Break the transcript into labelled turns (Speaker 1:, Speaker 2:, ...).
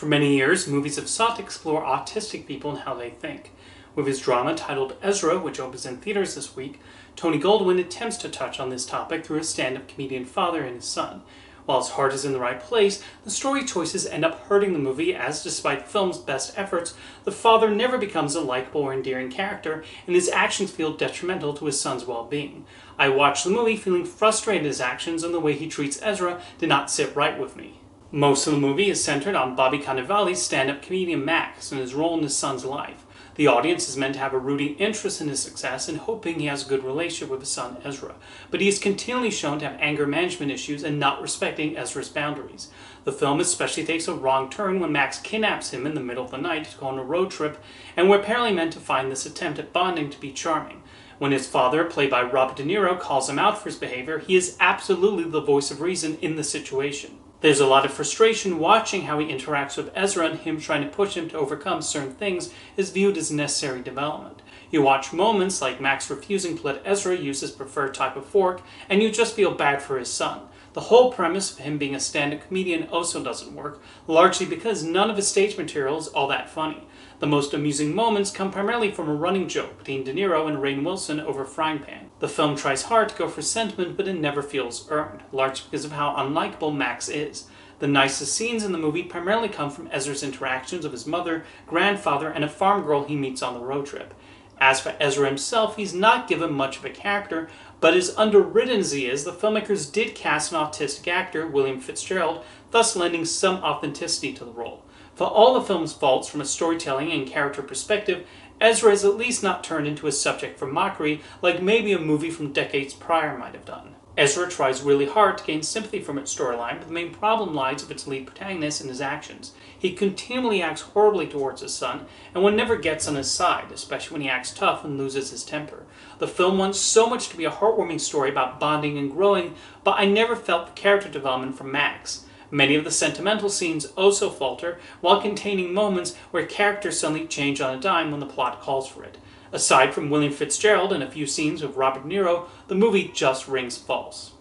Speaker 1: For many years, movies have sought to explore autistic people and how they think. With his drama titled Ezra, which opens in theaters this week, Tony Goldwyn attempts to touch on this topic through his stand-up comedian father and his son. While his heart is in the right place, the story choices end up hurting the movie as, despite the film's best efforts, the father never becomes a likable or endearing character, and his actions feel detrimental to his son's well-being. I watched the movie feeling frustrated at his actions, and the way he treats Ezra did not sit right with me. Most of the movie is centered on Bobby Cannavale's stand-up comedian Max and his role in his son's life. The audience is meant to have a rooting interest in his success and hoping he has a good relationship with his son Ezra, but he is continually shown to have anger management issues and not respecting Ezra's boundaries. The film especially takes a wrong turn when Max kidnaps him in the middle of the night to go on a road trip, and we're apparently meant to find this attempt at bonding to be charming. When his father, played by Robert De Niro, calls him out for his behavior, he is absolutely the voice of reason in the situation. There's a lot of frustration watching how he interacts with Ezra, and him trying to push him to overcome certain things is viewed as necessary development. You watch moments like Max refusing to let Ezra use his preferred type of fork, and you just feel bad for his son. The whole premise of him being a stand-up comedian also doesn't work, largely because none of his stage material is all that funny. The most amusing moments come primarily from a running joke between De Niro and Rainn Wilson over a frying pan. The film tries hard to go for sentiment, but it never feels earned, largely because of how unlikable Max is. The nicest scenes in the movie primarily come from Ezra's interactions with his mother, grandfather, and a farm girl he meets on the road trip. As for Ezra himself, he's not given much of a character, but as underwritten as he is, the filmmakers did cast an autistic actor, William Fitzgerald, thus lending some authenticity to the role. For all the film's faults from a storytelling and character perspective, Ezra is at least not turned into a subject for mockery like maybe a movie from decades prior might have done. Ezra tries really hard to gain sympathy from its storyline, but the main problem lies with its lead protagonist and his actions. He continually acts horribly towards his son, and one never gets on his side, especially when he acts tough and loses his temper. The film wants so much to be a heartwarming story about bonding and growing, but I never felt the character development from Max. Many of the sentimental scenes also falter, while containing moments where characters suddenly change on a dime when the plot calls for it. Aside from William Fitzgerald and a few scenes with Robert De Niro, the movie just rings false.